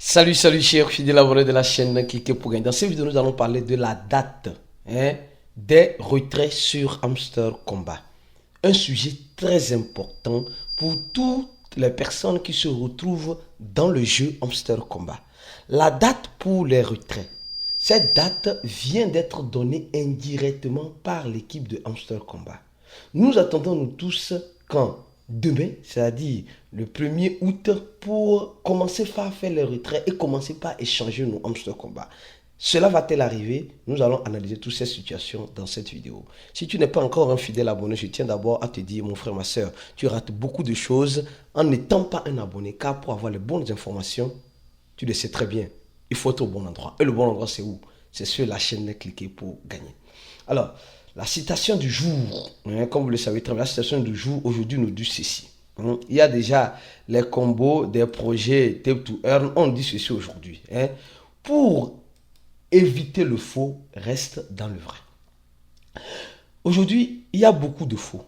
Salut chers fidèles abonnés de la chaîne Cliquez pour gagner. Dans cette vidéo, nous allons parler de la date des retraits sur Hamster Combat. Un sujet très important pour toutes les personnes qui se retrouvent dans le jeu Hamster Combat. La date pour les retraits. Cette date vient d'être donnée indirectement par l'équipe de Hamster Combat. Nous attendons nous tous quand demain, c'est-à-dire le 1er août, pour commencer par faire les retraits et commencer par échanger nos Hamster Combat. Cela va-t-il arriver? Nous allons analyser toutes ces situations dans cette vidéo. Si tu n'es pas encore un fidèle abonné, je tiens d'abord à te dire, mon frère, ma soeur, tu rates beaucoup de choses en n'étant pas un abonné, car pour avoir les bonnes informations, tu le sais très bien, il faut être au bon endroit. Et le bon endroit, c'est où? C'est sur la chaîne Cliquez pour gagner. Alors, la citation du jour, comme vous le savez très bien, la citation du jour aujourd'hui nous dit ceci. Il y a déjà les combos des projets Tape to Earn. On dit ceci aujourd'hui. Pour éviter le faux, reste dans le vrai. Aujourd'hui, il y a beaucoup de faux.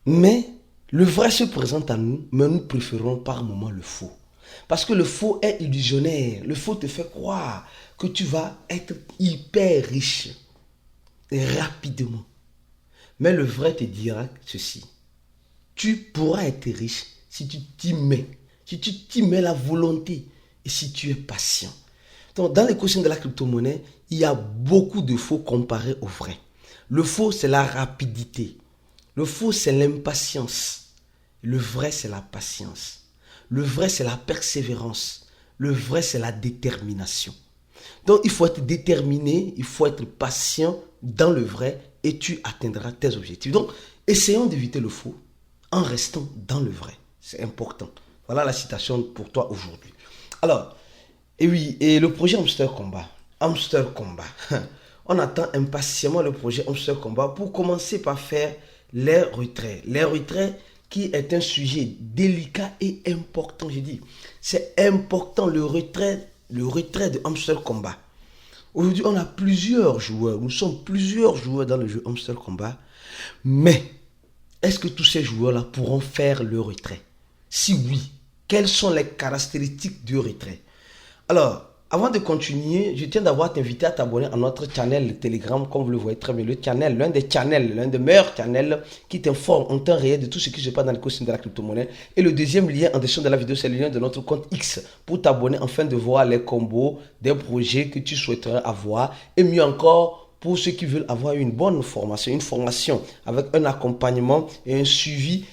Mais le vrai se présente à nous, mais nous préférons par moment le faux. Parce que le faux est illusionnaire. Le faux te fait croire que tu vas être hyper riche rapidement. Mais le vrai te dira ceci. Tu pourras être riche si tu t'y mets. Si tu t'y mets la volonté et si tu es patient. Donc, dans l'équation de la crypto-monnaie, il y a beaucoup de faux comparés au vrai. Le faux, c'est la rapidité. Le faux, c'est l'impatience. Le vrai, c'est la patience. Le vrai, c'est la persévérance. Le vrai, c'est la détermination. Donc, il faut être déterminé, il faut être patient dans le vrai et tu atteindras tes objectifs. Donc, essayons d'éviter le faux en restant dans le vrai. C'est important. Voilà la citation pour toi aujourd'hui. Alors, et oui, et le projet Hamster Combat. Hamster Combat. On attend impatiemment le projet Hamster Combat pour commencer par faire les retraits. Les retraits qui est un sujet délicat et important, j'ai dit. C'est important le retrait de Hamster Combat. Aujourd'hui, on a plusieurs joueurs. Nous sommes plusieurs joueurs dans le jeu Hamster Combat. Mais, est-ce que tous ces joueurs-là pourront faire le retrait? Si oui, quelles sont les caractéristiques du retrait? Alors, avant de continuer, je tiens d'abord t'inviter à t'abonner à notre channel Telegram, comme vous le voyez très bien. Le channel, l'un des meilleurs channels qui t'informe en temps réel de tout ce qui se passe dans l'écosystème de la crypto-monnaie. Et le deuxième lien en description de la vidéo, c'est le lien de notre compte X pour t'abonner afin de voir les combos des projets que tu souhaiterais avoir. Et mieux encore, pour ceux qui veulent avoir une bonne formation, une formation avec un accompagnement et un suivi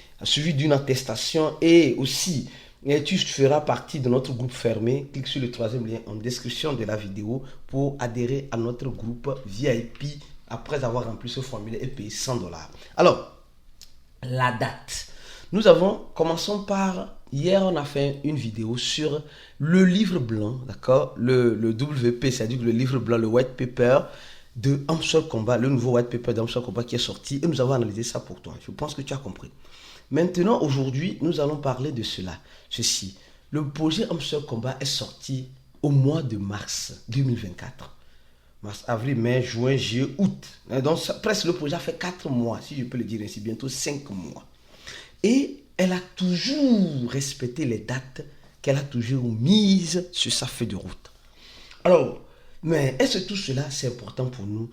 d'une attestation et aussi... Et tu feras partie de notre groupe fermé. Clique sur le troisième lien en description de la vidéo pour adhérer à notre groupe VIP après avoir rempli ce formulaire et payé $100. Alors, la date. Commençons par, hier on a fait une vidéo sur le livre blanc, d'accord, le WP, c'est-à-dire le livre blanc, le white paper de Hamster Combat, le nouveau white paper d'Hamster Combat qui est sorti et nous avons analysé ça pour toi. Je pense que tu as compris. Maintenant, aujourd'hui, nous allons parler de ceci. Le projet Hamster Combat est sorti au mois de mars 2024. Mars, avril, mai, juin, juillet, août. Donc, presque le projet a fait 4 mois, si je peux le dire ainsi, bientôt 5 mois. Et elle a toujours respecté les dates qu'elle a toujours mises sur sa feuille de route. Alors, mais est-ce que tout cela, c'est important pour nous?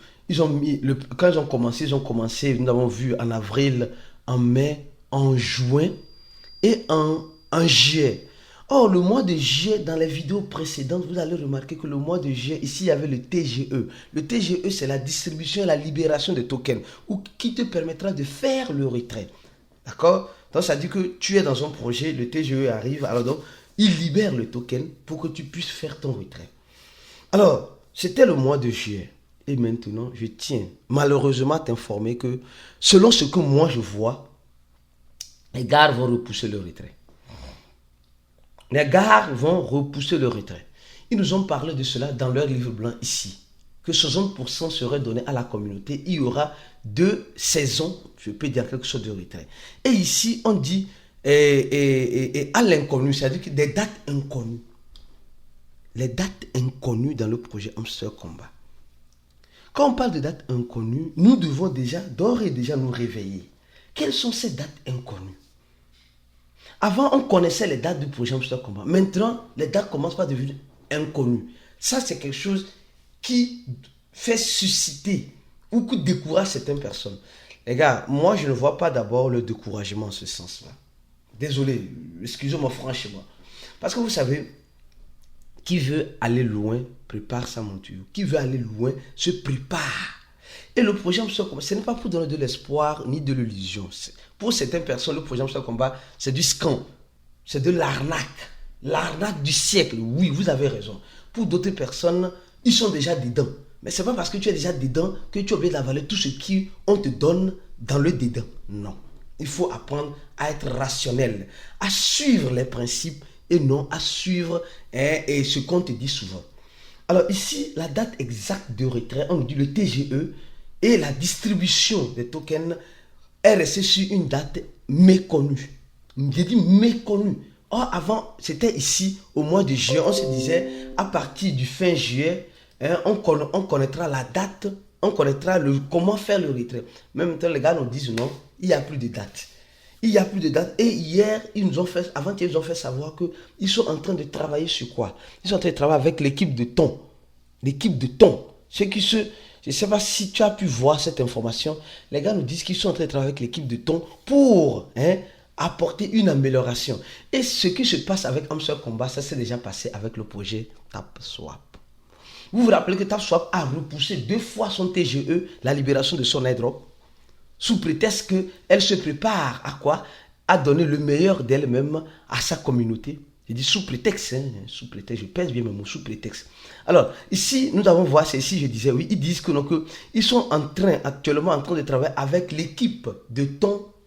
Quand ils ont commencé, nous avons vu en avril, en mai, en juin et en juillet. Or, le mois de juillet, dans les vidéos précédentes, vous allez remarquer que le mois de juillet, ici, il y avait le TGE. Le TGE, c'est la distribution et la libération de tokens, qui te permettra de faire le retrait. D'accord? Donc, ça dit que tu es dans un projet, le TGE arrive, alors donc, il libère le token pour que tu puisses faire ton retrait. Alors, c'était le mois de juillet. Et maintenant, je tiens malheureusement à t'informer que, selon ce que moi je vois, les gars vont repousser le retrait. Les gars vont repousser le retrait. Ils nous ont parlé de cela dans leur livre blanc ici. Que 60% serait donné à la communauté. Il y aura 2 saisons, je peux dire quelque chose de retrait. Et ici, on dit à l'inconnu, c'est-à-dire que des dates inconnues. Les dates inconnues dans le projet Hamster Combat. Quand on parle de dates inconnues, nous devons d'ores et déjà nous réveiller. Quelles sont ces dates inconnues? Avant, on connaissait les dates du projet Hamster Combat. Maintenant, les dates commencent par devenir inconnues. Ça, c'est quelque chose qui fait susciter ou qui décourage certaines personnes. Les gars, moi, je ne vois pas d'abord le découragement en ce sens-là. Désolé, excusez-moi franchement. Parce que vous savez, qui veut aller loin, prépare sa monture. Qui veut aller loin, se prépare. Et le projet Hamster Combat, ce n'est pas pour donner de l'espoir ni de l'illusion. Pour certaines personnes, le projet Hamster Combat, c'est du scam. C'est de l'arnaque. L'arnaque du siècle. Oui, vous avez raison. Pour d'autres personnes, ils sont déjà dedans. Mais ce n'est pas parce que tu es déjà dedans que tu es obligé d'avaler tout ce qu'on te donne dans le dedans. Non. Il faut apprendre à être rationnel, à suivre les principes et non à suivre et ce qu'on te dit souvent. Alors ici, la date exacte de retrait, on nous dit le TGE et la distribution des tokens est restée sur une date méconnue. J'ai dit méconnue. Or, avant, c'était ici, au mois de juillet, on se disait, à partir du fin juillet, on connaîtra la date, on connaîtra comment faire le retrait. Même temps, les gars nous disent non, il n'y a plus de date. Il n'y a plus de date. Et hier, avant-hier, ils ont fait savoir qu'ils sont en train de travailler sur quoi? Ils sont en train de travailler avec l'équipe de thon. L'équipe de thon. Je ne sais pas si tu as pu voir cette information. Les gars nous disent qu'ils sont en train de travailler avec l'équipe de thon pour apporter une amélioration. Et ce qui se passe avec Hamster Combat, ça s'est déjà passé avec le projet TapSwap. Vous vous rappelez que TapSwap a repoussé 2 fois son TGE, la libération de son airdrop, sous prétexte qu'elle se prépare à quoi? À donner le meilleur d'elle-même à sa communauté. Je dis sous prétexte, sous prétexte, je pèse bien mes mots, sous prétexte. Alors, ici, nous avons voir, c'est ici, je disais, oui, ils disent que, ils sont actuellement en train de travailler avec l'équipe de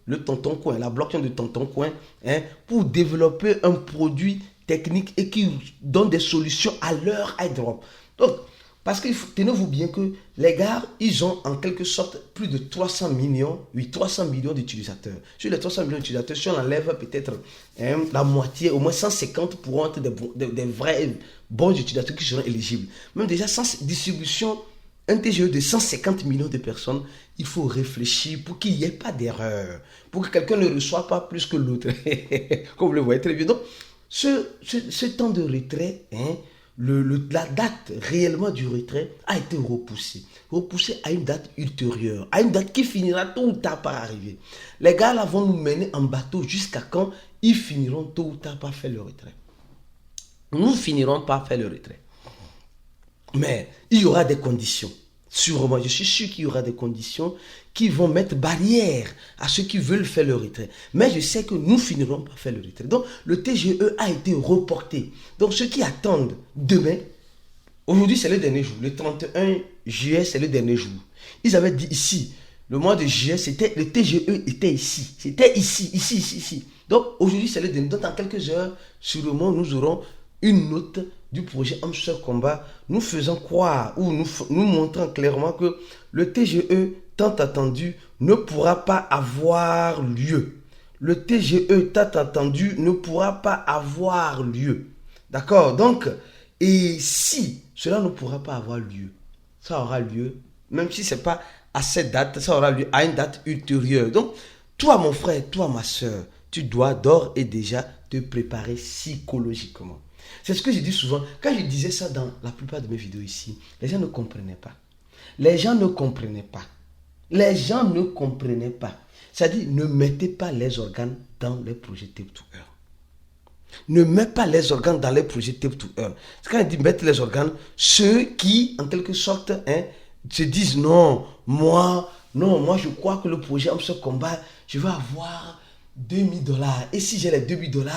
le Tonton Coin, la blockchain de Tonton Coin, pour développer un produit technique et qui donne des solutions à leur airdrop. Donc, parce que tenez-vous bien que les gars, ils ont en quelque sorte plus de 300 millions d'utilisateurs. Sur les 300 millions d'utilisateurs, si on enlève peut-être la moitié, au moins 150 pourront être des vrais bons utilisateurs qui seront éligibles. Même déjà sans distribution, un TGE de 150 millions de personnes, il faut réfléchir pour qu'il n'y ait pas d'erreur, pour que quelqu'un ne reçoive pas plus que l'autre. Comme vous le voyez très bien. Donc, ce temps de retrait, la date réellement du retrait a été repoussée à une date ultérieure, à une date qui finira tôt ou tard par arriver. Les gars là vont nous mener en bateau jusqu'à quand ils finiront tôt ou tard par faire le retrait. Nous finirons par faire le retrait. Mais il y aura des conditions. Sûrement, je suis sûr qu'il y aura des conditions qui vont mettre barrière à ceux qui veulent faire le retrait. Mais je sais que nous finirons par faire le retrait. Donc, le TGE a été reporté. Donc, ceux qui attendent demain, aujourd'hui c'est le dernier jour. Le 31 juillet, c'est le dernier jour. Ils avaient dit ici, le mois de juillet, le TGE était ici. C'était ici. Donc, aujourd'hui c'est le dernier. Donc, dans quelques heures, sûrement, nous aurons une note du projet Hamster Combat, nous faisant croire ou nous montrant clairement que le TGE tant attendu ne pourra pas avoir lieu. Le TGE tant attendu ne pourra pas avoir lieu. D'accord? Donc, et si cela ne pourra pas avoir lieu, ça aura lieu, même si ce n'est pas à cette date, ça aura lieu à une date ultérieure. Donc, toi mon frère, toi ma soeur, tu dois d'ores et déjà te préparer psychologiquement. C'est ce que je dis souvent. Quand je disais ça dans la plupart de mes vidéos ici, les gens ne comprenaient pas. Les gens ne comprenaient pas. C'est-à-dire, ne mettez pas les organes dans les projets Tape to Earn. Ne mets pas les organes dans les projets Tape to Earn. C'est quand je dis mettre les organes, ceux qui, en quelque sorte, se disent non, moi, je crois que le projet Hamster Combat, je vais avoir $2000. Et si j'ai les $2000,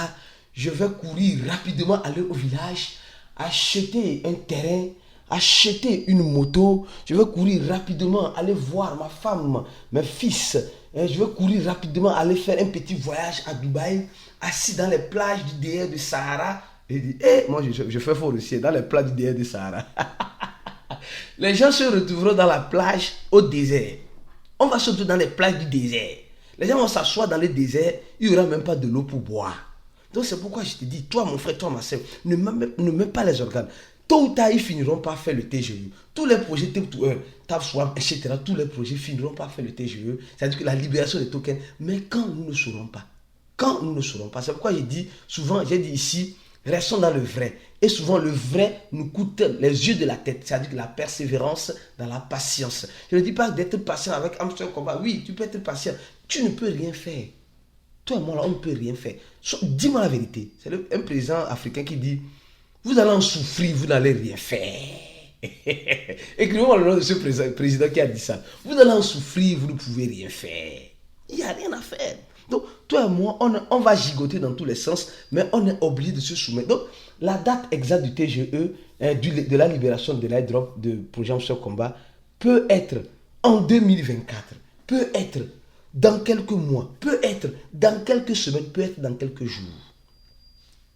je vais courir rapidement, aller au village, acheter un terrain, acheter une moto. Je vais courir rapidement, aller voir ma femme, mes fils. Je vais courir rapidement, aller faire un petit voyage à Dubaï, assis dans les plages du désert de Sahara. Et moi, je fais fort aussi, dans les plages du désert de Sahara. Les gens se retrouveront dans la plage au désert. On va se retrouver dans les plages du désert. Les gens vont s'asseoir dans le désert, il n'y aura même pas de l'eau pour boire. Donc c'est pourquoi je te dis, toi mon frère, toi ma soeur, ne mets pas les organes. Tôt ou tard, ils finiront par faire le TGE. Tous les projets Tape to Earn, TapSwap, etc., tous les projets finiront par faire le TGE. C'est-à-dire que la libération des tokens. Mais quand nous ne saurons pas, quand nous ne saurons pas. C'est pourquoi j'ai dit ici, restons dans le vrai. Et souvent, le vrai nous coûte les yeux de la tête, c'est-à-dire la persévérance dans la patience. Je ne dis pas d'être patient avec Armstrong Combat. Oui, tu peux être patient. Tu ne peux rien faire. Toi et moi, là, on ne peut rien faire. Dis-moi la vérité. C'est un président africain qui dit, vous allez en souffrir, vous n'allez rien faire. Écrivez-moi le nom de ce président qui a dit ça. Vous allez en souffrir, vous ne pouvez rien faire. Il n'y a rien à faire. Donc, toi et moi, on va gigoter dans tous les sens, mais on est obligé de se soumettre. Donc, la date exacte du TGE, de la libération de l'airdrop de projet Armstrong Combat, peut être en 2024, peut être dans quelques mois, peut être dans quelques semaines, peut être dans quelques jours.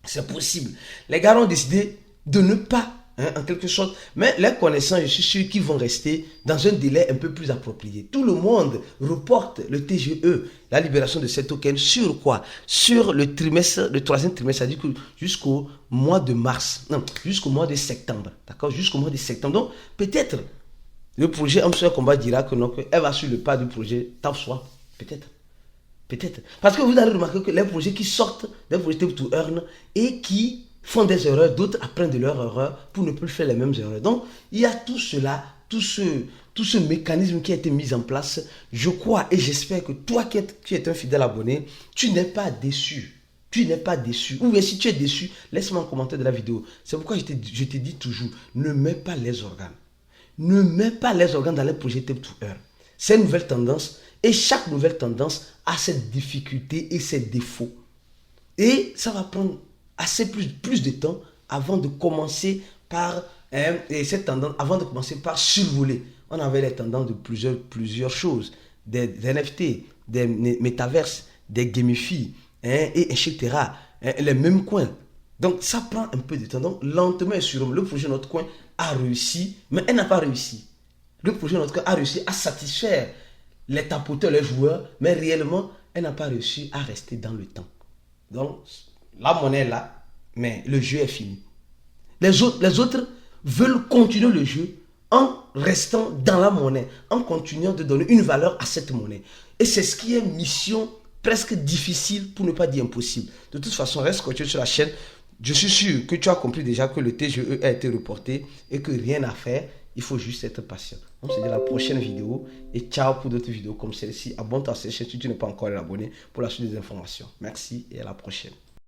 C'est possible. Les gars ont décidé de ne pas, en quelque sorte, mais les connaissants, je suis sûr qu'ils vont rester dans un délai un peu plus approprié. Tout le monde reporte le TGE, la libération de ces tokens, sur quoi? Sur le troisième trimestre, c'est-à-dire jusqu'au mois de mars, non, jusqu'au mois de septembre, d'accord? Jusqu'au mois de septembre. Donc, peut-être, le projet Armstrong Combat dira que non, qu'elle va sur le pas du projet TapSwap, peut-être. Peut-être. Parce que vous allez remarquer que les projets qui sortent des projets Tap to Earn et qui font des erreurs, d'autres apprennent de leurs erreurs pour ne plus faire les mêmes erreurs. Donc, il y a tout cela, tout ce mécanisme qui a été mis en place. Je crois et j'espère que toi qui es un fidèle abonné, tu n'es pas déçu. Tu n'es pas déçu. Ou bien si tu es déçu, laisse-moi un commentaire de la vidéo. C'est pourquoi je te dis toujours, ne mets pas les organes. Ne mets pas les organes dans les projets Tap to Earn. C'est une nouvelle tendance. Et chaque nouvelle tendance a ses difficultés et ses défauts. Et ça va prendre assez plus de temps avant de commencer par cette tendance, avant de commencer par survoler. On avait les tendances de plusieurs choses, des NFT, des métaverses, des gamifies, et etc. Les mêmes coins. Donc ça prend un peu de temps. Donc lentement et sûrement, le projet Notre Coin a réussi, mais elle n'a pas réussi. Le projet Notre Coin a réussi à satisfaire les tapoteurs, les joueurs, mais réellement, elle n'a pas réussi à rester dans le temps. Donc, la monnaie est là, mais le jeu est fini. Les autres veulent continuer le jeu en restant dans la monnaie, en continuant de donner une valeur à cette monnaie. Et c'est ce qui est mission presque difficile, pour ne pas dire impossible. De toute façon, reste scotché sur la chaîne. Je suis sûr que tu as compris déjà que le TGE a été reporté et que rien à faire. Il faut juste être patient. On se dit à la prochaine vidéo et ciao pour d'autres vidéos comme celle-ci. Abonne-toi à cette chaîne si tu n'es pas encore abonné pour la suite des informations. Merci et à la prochaine.